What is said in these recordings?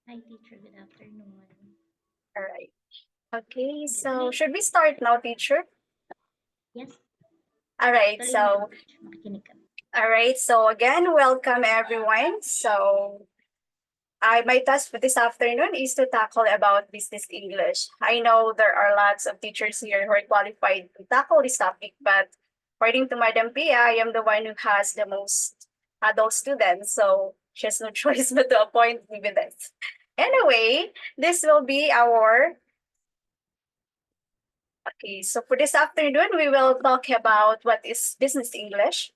Hi, teacher. Good afternoon. All right. Okay, Good so night. should we start now, teacher? Yes, All right, tuloy mo lang, so teacher. Makikinig ka. again, welcome everyone. My task for this afternoon is to tackle about business English. I know there are lots of teachers here who are qualified to tackle this topic, but according to Madam Pia, I am the one who has the most adult students, so she has no choice but to appoint me with this. Anyway, this will be our Okay, so for this afternoon, we will talk about what is business English.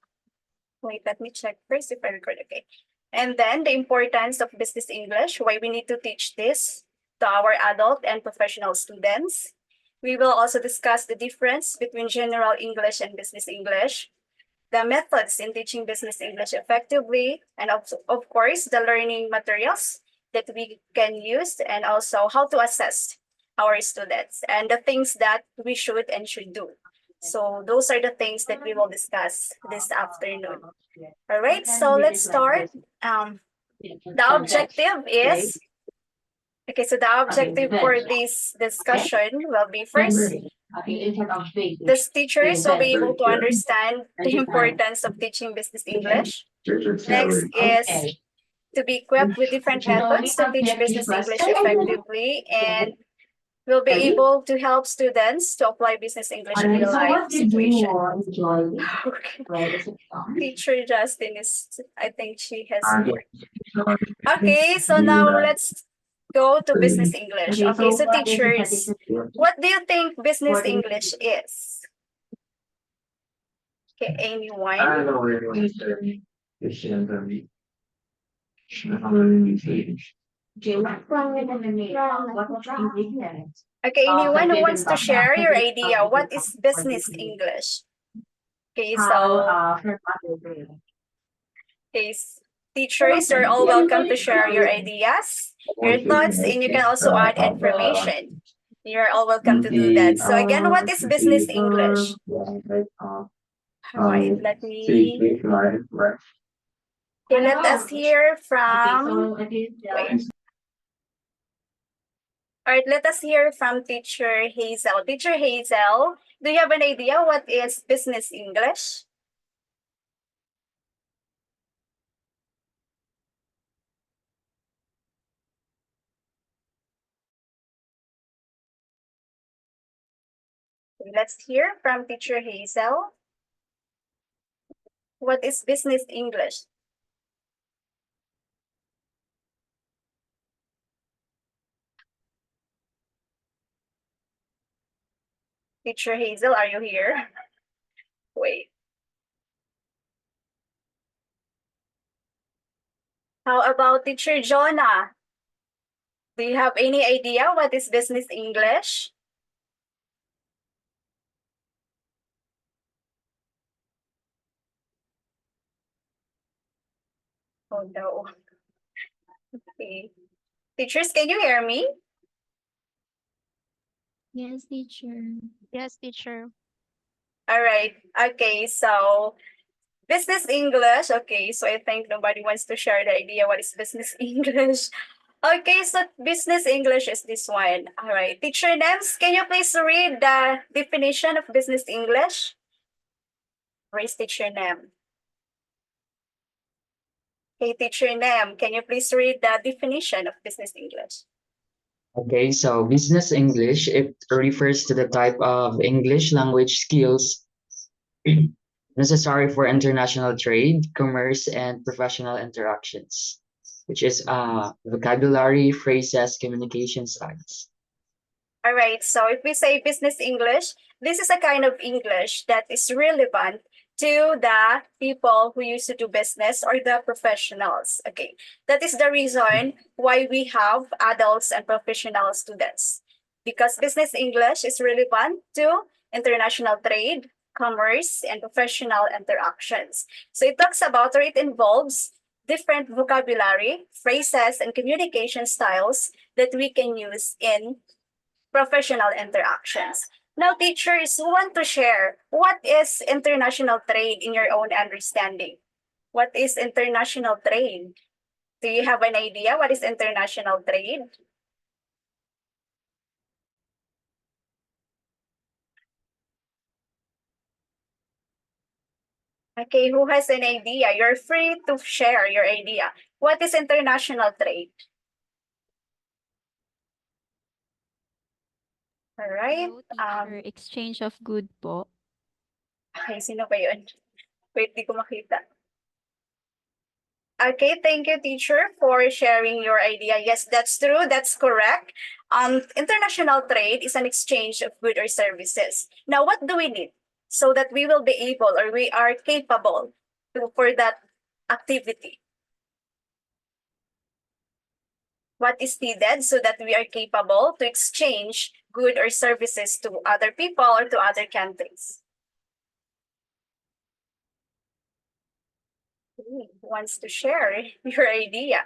Wait, let me check first if I record. Okay. And then the importance of business English, why we need to teach this to our adult and professional students. We will also discuss the difference between general English and business English, the methods in teaching business English effectively, and of course, the learning materials that we can use, and also how to assess our students and the things that we should do. So those are the things that we will discuss this afternoon. All right, so let's start. The objective is Okay, so the objective for this discussion will be first, the teachers will be able to understand the importance of teaching business English. Next is to be equipped with different methods to teach business English effectively, and will be able to help students to apply business English in real life situation. Okay. Teacher Justin is, I think she has work. Okay, so now let's go to business English. Okay, so teachers, what do you think business English is? Okay, anyone? Okay, anyone who wants to share your idea, what is business English? Okay, teachers, you're all welcome to share your ideas, your thoughts, and you can also add information. You're all welcome to do that. So again, what is business English? All right, let us hear from, wait. All right, let us hear from Teacher Hazel. Teacher Hazel, do you have an idea what is business English? Let's hear from Teacher Hazel. What is business English? Teacher Hazel, are you here? Wait. How about Teacher Jonah? Do you have any idea what is business English? Oh no. Okay. Teachers, can you hear me? Yes, teacher. Yes, teacher. All right. Okay, so business English. Okay, so I think nobody wants to share the idea what is business English. Okay, so business English is this one. All right. Teacher Nems, can you please read the definition of business English? Where's Teacher Nem? Okay, Teacher Nem, can you please read the definition of business English? Okay, so business English, it refers to the type of English language skills necessary for international trade, commerce, and professional interactions, which is vocabulary, phrases, communication styles. All right, so if we say business English, this is a kind of English that is relevant to the people who used to do business or the professionals. Okay, that is the reason why we have adults and professional students, because business English is relevant to international trade, commerce, and professional interactions. So it talks about, or it involves different vocabulary, phrases, and communication styles that we can use in professional interactions. Now, teachers want to share what is international trade in your own understanding. What is international trade? Do you have an idea what is international trade? Okay, who has an idea? You're free to share your idea. What is international trade? All right. Hello, teacher. Exchange of good po. Okay, sino ba yun? Wait, di ko makita. Okay, thank you, teacher, for sharing your idea. Yes, that's true. That's correct. International trade is an exchange of goods or services. Now, what do we need so that we will be able or we are capable for that activity? What is needed so that we are capable to exchange goods or services to other people or to other countries? Who wants to share your idea?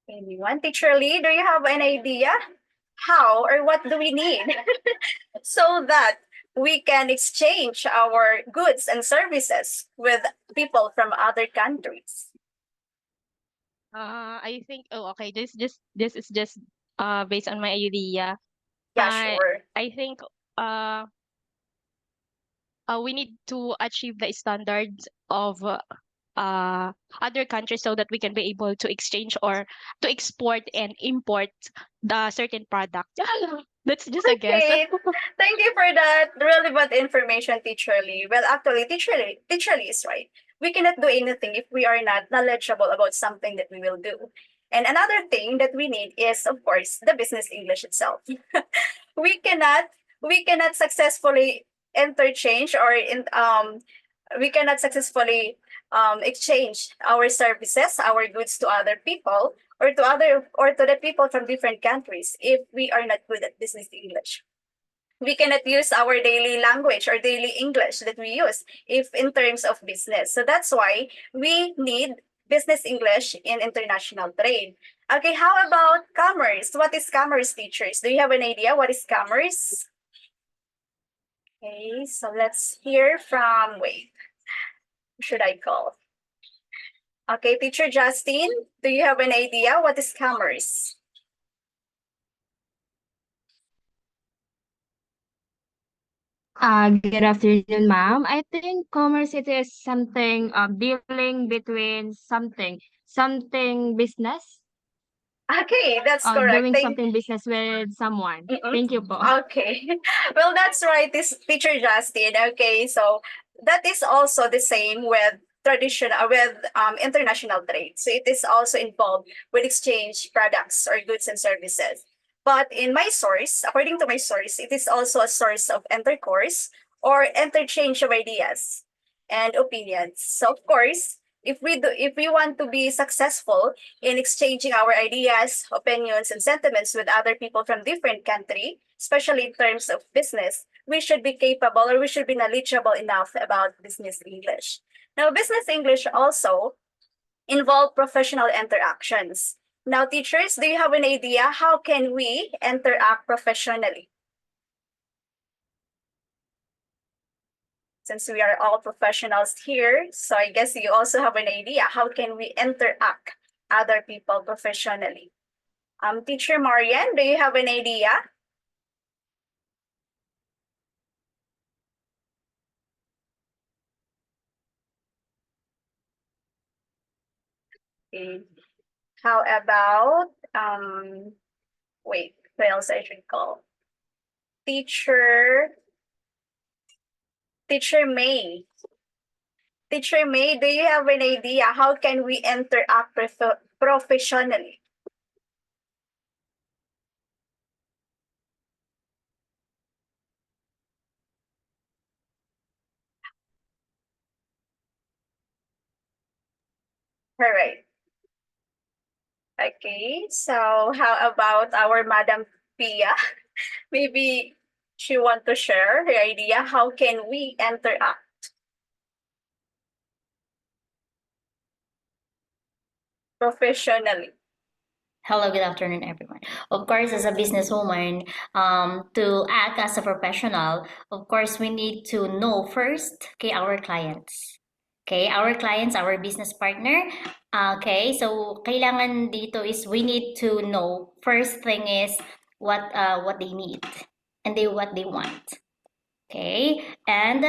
Anyone? Teacher Lee, do you have an idea? How or what do we need so that we can exchange our goods and services with people from other countries? I think okay, this is just based on my idea. Yeah, I sure. I think uh we need to achieve the standards of other countries so that we can be able to exchange or to export and import the certain product. That's just a guess. Okay, thank you for that relevant information, Teacher Lee. Well, actually, Teacher Lee is right. We cannot do anything if we are not knowledgeable about something that we will do. And another thing that we need is, of course, the business English itself. we cannot we cannot successfully interchange or we cannot successfully exchange our services, our goods to other people or to the people from different countries if we are not good at business English. We cannot use our daily language or daily English that we use if in terms of business. So that's why we need business English in international trade. Okay, how about commerce? What is commerce, teachers? Do you have an idea what is commerce? Okay, so let's hear from, wait, who should I call? Okay, teacher Justine, do you have an idea what is commerce? Good afternoon, ma'am. I think commerce it is something dealing between something business, Okay, that's correct. doing something business with someone. Mm-mm. Thank you po. Okay. Well, that's right. This teacher Justin. Okay, so that is also the same with international trade. So it is also involved with exchange products or goods and services. But in my source, according to my source, it is also a source of intercourse or interchange of ideas and opinions. So of course, if we want to be successful in exchanging our ideas, opinions, and sentiments with other people from different country, especially in terms of business, we should be capable or we should be knowledgeable enough about business English. Now, business English also involve professional interactions. Now, teachers, do you have an idea how can we interact professionally? Since we are all professionals here, so I guess you also have an idea how can we interact other people professionally. Teacher Marian, do you have an idea? Okay. How about wait, what else I should call? Teacher Teacher May. Teacher May, do you have an idea how can we interact professionally? All right. Okay, so how about our Madam Pia? Maybe she want to share her idea. How can we interact professionally? Hello, good afternoon, everyone. Of course, as a businesswoman, to act as a professional, of course, we need to know first, okay, our clients. Okay, our clients, our business partner. Okay, so kailangan dito is we need to know first thing is what they need and what they want. Okay, and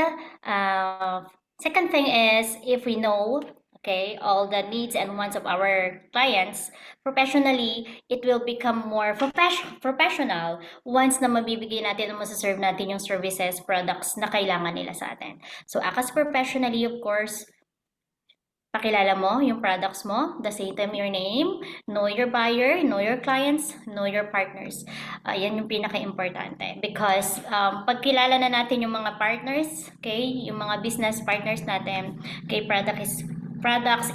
second thing is if we know, okay, all the needs and wants of our clients professionally, it will become more professional once na mabibigay natin o masaserve natin yung services, products na kailangan nila sa atin. So act professionally, of course, pakilala mo yung products mo, the same time your name, know your buyer, know your clients, know your partners. Yan yung pinaka-importante. Because pag kilala na natin yung mga partners, okay, yung mga business partners natin, okay, products,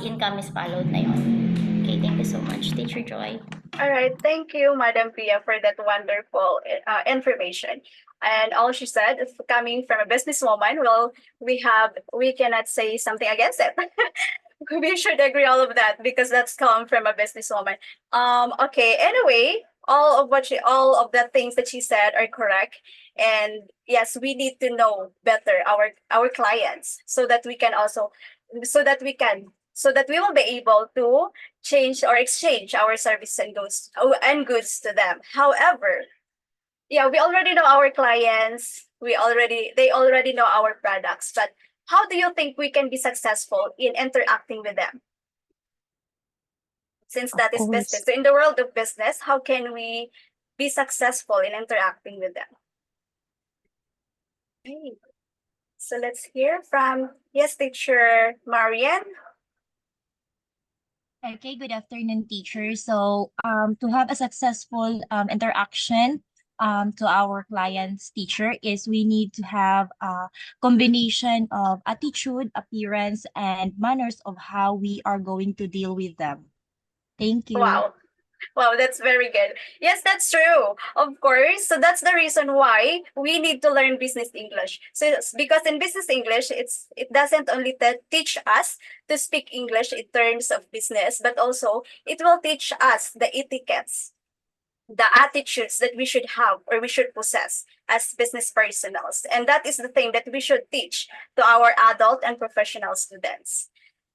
income is followed na yun. Okay, thank you so much, Teacher Joy. All right, thank you, Madam Pia, for that wonderful information. And all she said, if coming from a businesswoman, well, we cannot say something against it. We should agree all of that because that's come from a businesswoman. Okay. Anyway, all of the things that she said are correct. And yes, we need to know better our clients so that we can also so that we will be able to change or exchange our services and goods to them. However, yeah, we already know our clients. They already know our products, but how do you think we can be successful in interacting with them? Since that is business. So in the world of business, how can we be successful in interacting with them? Okay. So let's hear from, yes, teacher Marian. Okay, good afternoon, teacher. So, to have a successful interaction to our clients, teacher, is we need to have a combination of attitude, appearance, and manners of how we are going to deal with them. Thank you. Wow. Wow, that's very good. Yes, that's true. Of course. So that's the reason why we need to learn business English. So because in business English, it doesn't only teach us to speak English in terms of business, but also it will teach us the etiquettes, the attitudes that we should have or we should possess as business personals. And that is the thing that we should teach to our adult and professional students.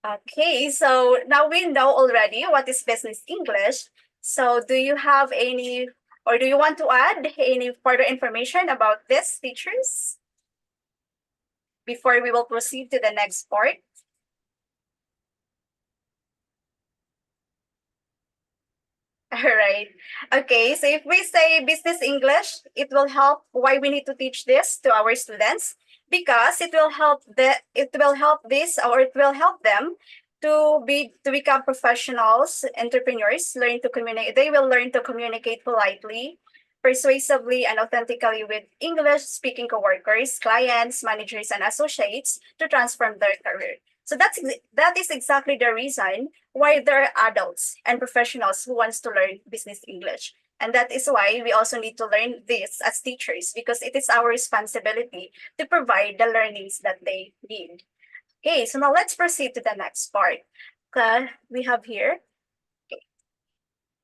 Okay, so now we know already what is business English. So do you have any, or do you want to add any further information about this, teachers? Before we will proceed to the next part. All right. Okay, so if we say business English, it will help why we need to teach this to our students because it will help them to become professionals, entrepreneurs, learn to communicate. They will learn to communicate politely, persuasively, and authentically with English speaking coworkers, clients, managers, and associates to transform their career. So that is exactly the reason why there are adults and professionals who wants to learn business English. And that is why we also need to learn this as teachers because it is our responsibility to provide the learnings that they need. Okay, so now let's proceed to the next part. We have here. Okay.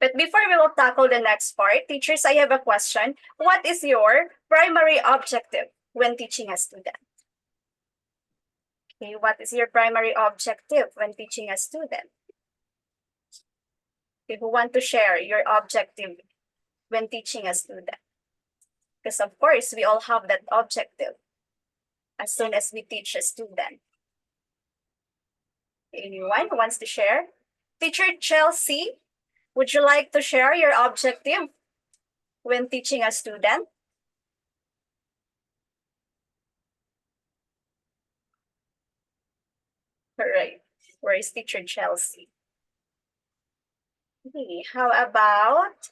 But before we will tackle the next part, teachers, I have a question. What is your primary objective when teaching a student? Okay, what is your primary objective when teaching a student? Okay, who want to share your objective when teaching a student? Because of course, we all have that objective as soon as we teach a student. Anyone who wants to share? Teacher Chelsea, would you like to share your objective when teaching a student? All right. Where is Teacher Chelsea? Okay, how about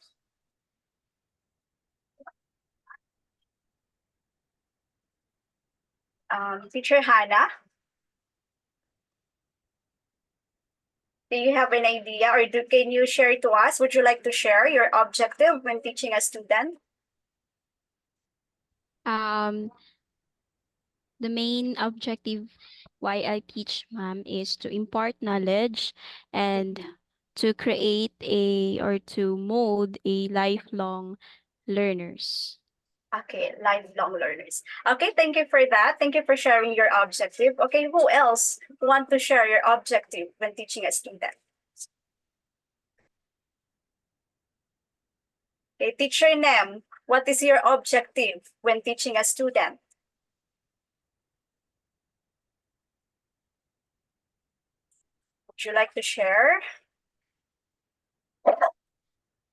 Teacher Hannah? Do you have an idea or can you share to us? Would you like to share your objective when teaching a student? The main objective why I teach, ma'am, is to impart knowledge and to create or to mold a lifelong learners. Okay, lifelong learners. Okay, thank you for that. Thank you for sharing your objective. Okay, who else want to share your objective when teaching a student? Okay, teacher Nem, what is your objective when teaching a student? Would you like to share?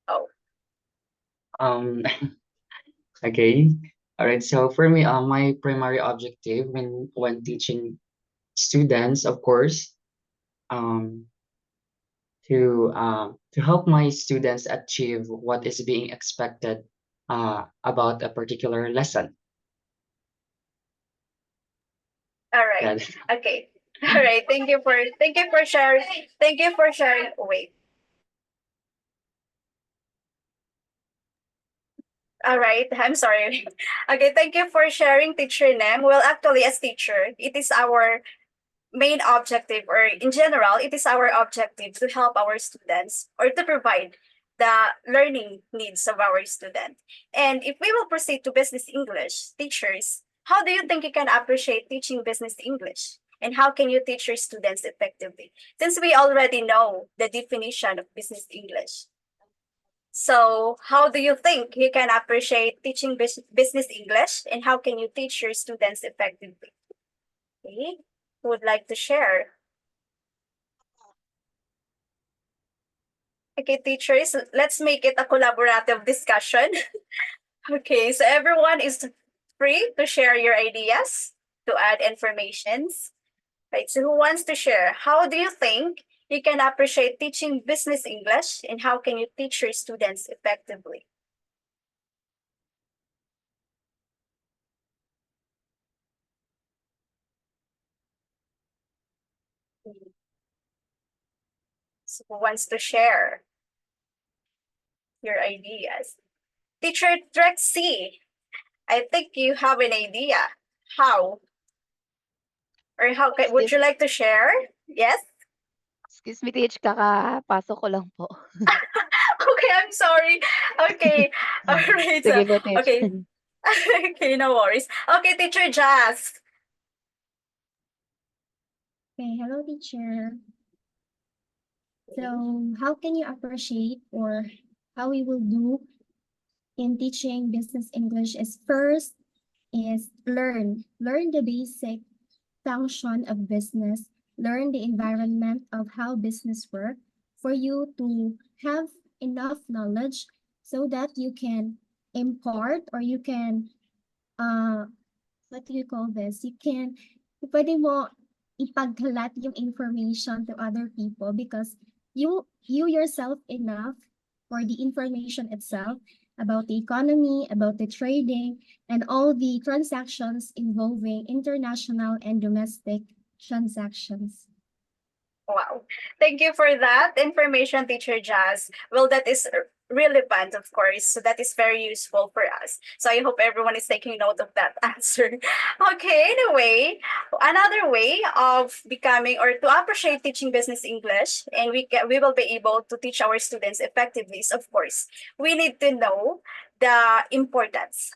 Oh, Um, okay. All right. So for me, my primary objective when teaching students, of course, um, to help my students achieve what is being expected about a particular lesson. all right. That Okay. All right. Thank you for sharing. Thank you for sharing. Wait. All right. I'm sorry. Okay. Thank you for sharing, Teacher Nem. Well, actually, as teacher, it is our main objective, or in general, it is our objective to help our students or to provide the learning needs of our student. And if we will proceed to business English, teachers, how do you think you can appreciate teaching business English? And how can you teach your students effectively? Since we already know the definition of business English. So, how do you think you can appreciate teaching business English? And how can you teach your students effectively? Okay, who would like to share? Okay, teachers, let's make it a collaborative discussion. Okay, so everyone is free to share your ideas, to add informations. Right, so who wants to share? How do you think you can appreciate teaching business English, and how can you teach your students effectively? So who wants to share your ideas? Teacher Trexie, I think you have an idea. How? Or how can, would you like to share? Yes? Excuse me, Teach, kakapasok ko lang po. Okay, I'm sorry. Okay. All right. Sige po, Teach. Okay. Okay, no worries. Okay, Teacher Jazz. Okay, hello teacher. So how can you appreciate, or how we will do in teaching business English is first is learn the basic function of business, learn the environment of how business work for you to have enough knowledge so that you can impart, or you can what do you call this? You can, pwede mo ipagkalat yung information to other people because you yourself enough for the information itself about the economy, about the trading, and all the transactions involving international and domestic transactions. Wow. Thank you for that information, Teacher Jazz. Well, that is relevant, of course. So that is very useful for us. So I hope everyone is taking note of that answer. Okay, anyway, another way of becoming or to appreciate teaching business English, and we will be able to teach our students effectively is, of course, we need to know the importance.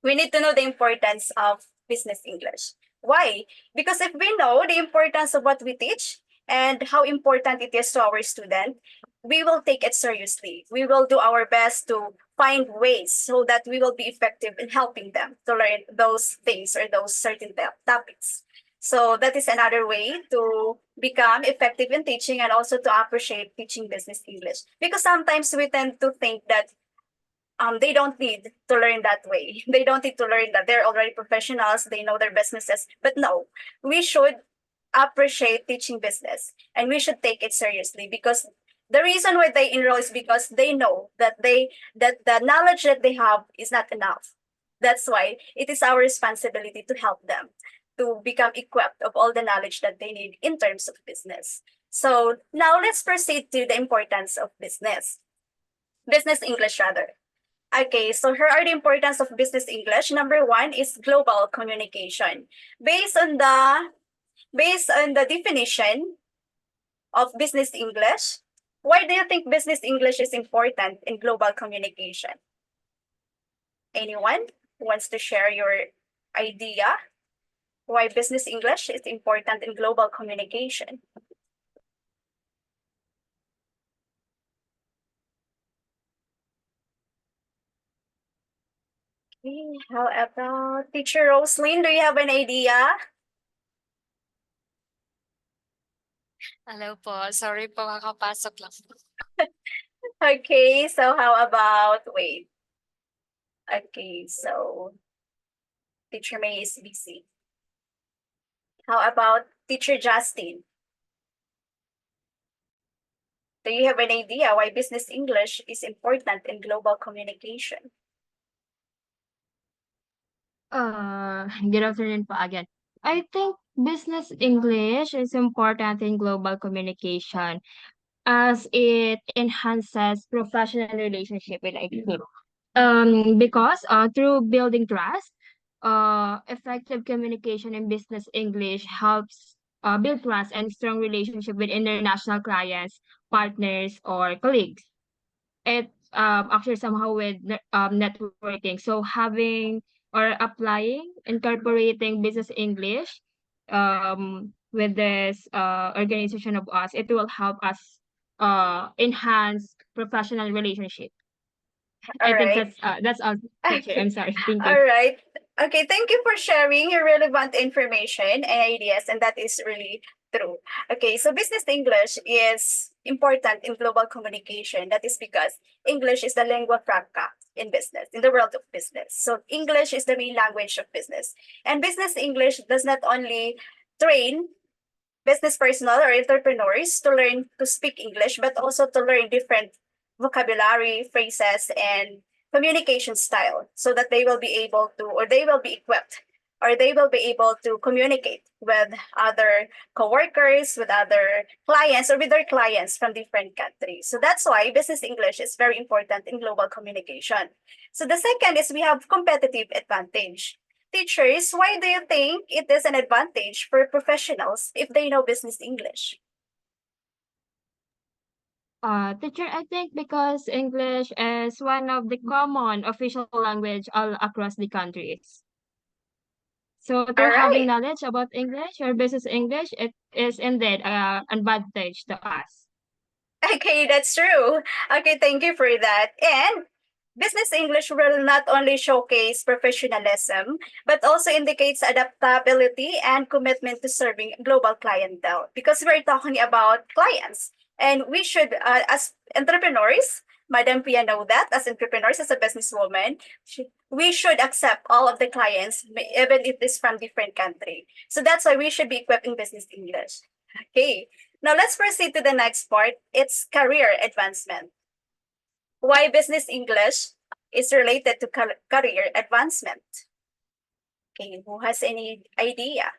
We need to know the importance of business English. Why? Because if we know the importance of what we teach and how important it is to our student, we will take it seriously. We will do our best to find ways so that we will be effective in helping them to learn those things or those certain topics. So that is another way to become effective in teaching and also to appreciate teaching business English. Because sometimes we tend to think that they don't need to learn that way. They don't need to learn that they're already professionals, they know their businesses. But no, we should appreciate teaching business and we should take it seriously, because the reason why they enroll is because they know that the knowledge that they have is not enough. That's why it is our responsibility to help them to become equipped of all the knowledge that they need in terms of business. So now let's proceed to the importance of business English rather. Okay, so here are the importance of business English. Number one is global communication. Based on the definition of business English, Why do you think business English is important in global communication? Anyone wants to share your idea why business English is important in global communication? Okay, how about Teacher Roslyn? Do you have an idea? Hello po. Sorry po, kakapasok lang po. Okay, so how about, wait. Okay, so Teacher May is busy. How about Teacher Justin? Do you have an idea why business English is important in global communication? Good afternoon po again. I think business English is important in global communication as it enhances professional relationship with IT. Because through building trust, effective communication in business English helps build trust and strong relationship with international clients, partners, or colleagues. It actually somehow with networking. So having or applying, incorporating business English with this organization of us, it will help us enhance professional relationship. All I think right. that's all, teacher. I'm sorry. Thank you. All right. Okay, thank you for sharing your relevant information and ideas, and that is really true. Okay, so business English is important in global communication. That is because English is the lingua franca in business, in the world of business. So English is the main language of business. And business English does not only train business personnel or entrepreneurs to learn to speak English, but also to learn different vocabulary, phrases, and communication style so that they will be able to, or they will be equipped, or they will be able to communicate with other coworkers, with other clients, or with their clients from different countries. So that's why business English is very important in global communication. So the second is we have competitive advantage. Teachers, why do you think it is an advantage for professionals if they know business English? Teacher, I think because English is one of the common official language all across the countries. So through All having right. knowledge about English or business English, it is indeed an advantage to us. Okay, that's true. Okay, thank you for that. And business English will not only showcase professionalism, but also indicates adaptability and commitment to serving global clientele because we're talking about clients. And we should, as entrepreneurs, Madam Pia know that as entrepreneurs, as a businesswoman, we should accept all of the clients, even if it's from different country. So that's why we should be equipped in business English. Okay, now let's proceed to the next part. It's career advancement. Why business English is related to career advancement? Okay, who has any idea?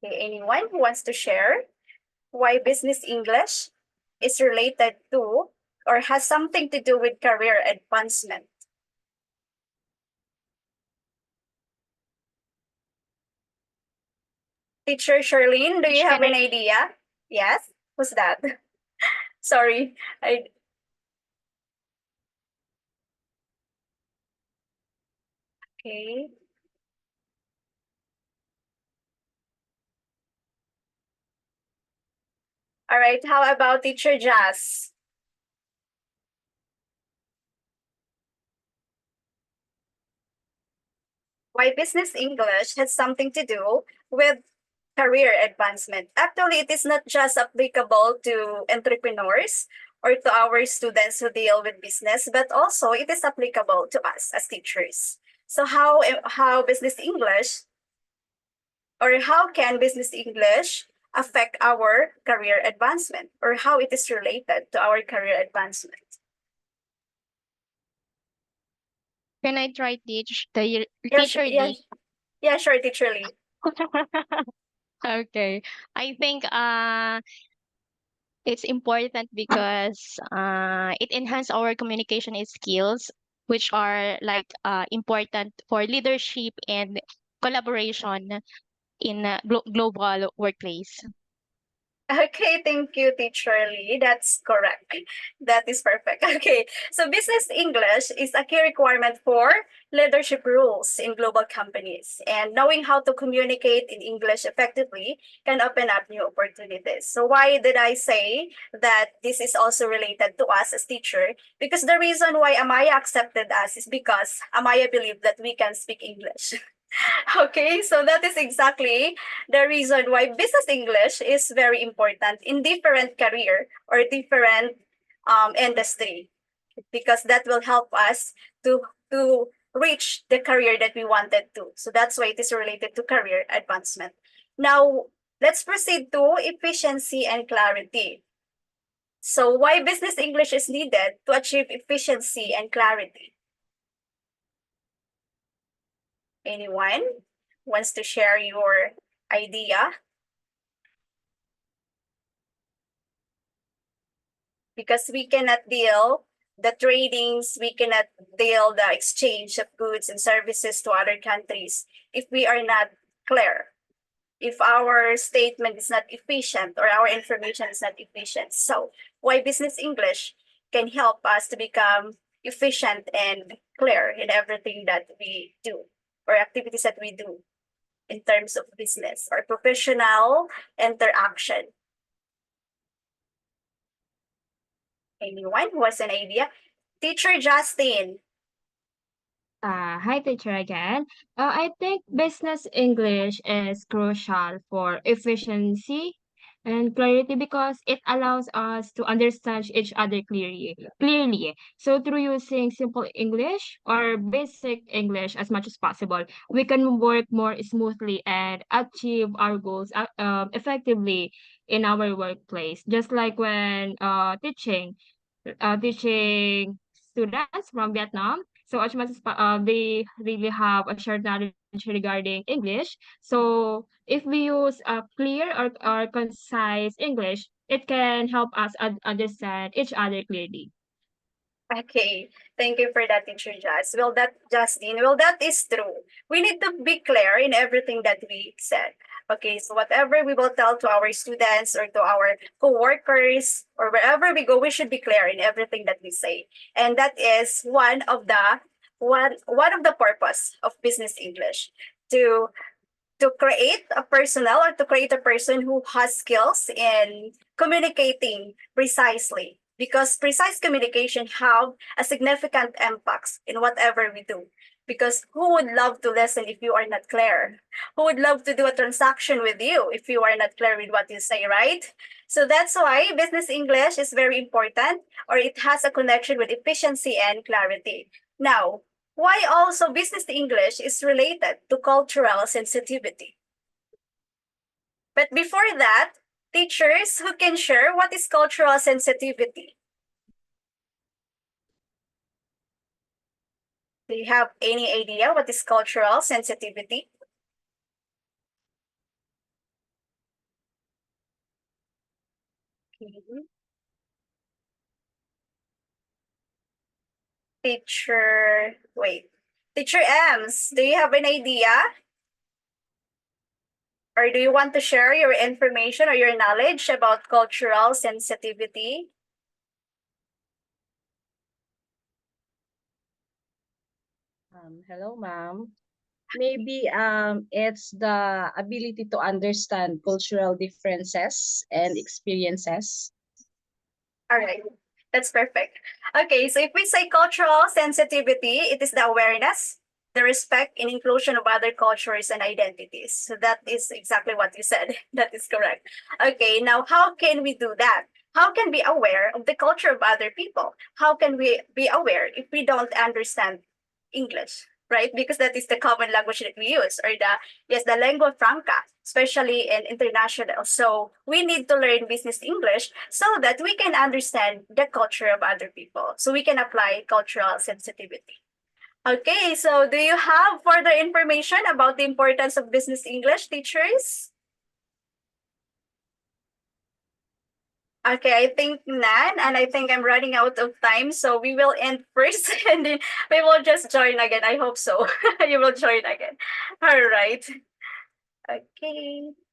Okay, anyone who wants to share why business English is related to or has something to do with career advancement? Teacher Charlene, do you have an idea? Yes? Who's that? Sorry, okay. All right, how about Teacher Jazz? Why business English has something to do with career advancement. Actually, it is not just applicable to entrepreneurs or to our students who deal with business, but also it is applicable to us as teachers. So how business English or how can business English affect our career advancement or how it is related to our career advancement? Can I try Yes, teacher yes. D? Yeah, sure, Teacher Lee. Okay. I think It's important because it enhances our communication skills, which are like important for leadership and collaboration in a global workplace. Okay, thank you, Teacher Lee. That's correct. That is perfect. Okay, so business English is a key requirement for leadership roles in global companies. And knowing how to communicate in English effectively can open up new opportunities. So why did I say that this is also related to us as teacher? Because the reason why Amaya accepted us is because Amaya believed that we can speak English. Okay, so that is exactly the reason why business English is very important in different career or different industry, because that will help us to reach the career that we wanted to. So that's why it is related to career advancement. Now, let's proceed to efficiency and clarity. So why business English is needed to achieve efficiency and clarity? Anyone wants to share your idea? Because we cannot deal the tradings, we cannot deal the exchange of goods and services to other countries if we are not clear, if our statement is not efficient or our information is not efficient. So why business English can help us to become efficient and clear in everything that we do or activities that we do in terms of business or professional interaction. Anyone who has an idea? Teacher Justin. Hi, teacher again. I think business English is crucial for efficiency and clarity because it allows us to understand each other clearly. Clearly. So through using simple English or basic English as much as possible, we can work more smoothly and achieve our goals effectively in our workplace. Just like when teaching students from Vietnam. So as much as they really have a shared knowledge regarding English. So if we use a clear or concise English, it can help us understand each other clearly. Okay, thank you for that, teacher Justin. Well, that is true. We need to be clear in everything that we said. Okay, so whatever we will tell to our students or to our co-workers or wherever we go, we should be clear in everything that we say. And that is one of the purpose of business English to create a personnel or to create a person who has skills in communicating precisely, because precise communication have a significant impact in whatever we do. Because who would love to listen if you are not clear? Who would love to do a transaction with you if you are not clear with what you say, right? So that's why business English is very important, or it has a connection with efficiency and clarity. Now, why also business English is related to cultural sensitivity. But before that, teachers who can share what is cultural sensitivity. Do you have any idea what is cultural sensitivity? Teacher Ems, do you have an idea? Or do you want to share your information or your knowledge about cultural sensitivity? Hello, ma'am. Maybe it's the ability to understand cultural differences and experiences. All right, that's perfect. Okay, so if we say cultural sensitivity, it is the awareness, the respect and inclusion of other cultures and identities. So that is exactly what you said. That is correct. Okay, now how can we do that? How can we be aware of the culture of other people? How can we be aware if we don't understand English? Right, because that is the common language that we use, or the lingua franca, especially in international. So we need to learn business English so that we can understand the culture of other people, so we can apply cultural sensitivity. Okay, so do you have further information about the importance of business English, teachers? Okay, I think none, and I think I'm running out of time, so we will end first, and then we will just join again. I hope so. You will join again. All right. Okay.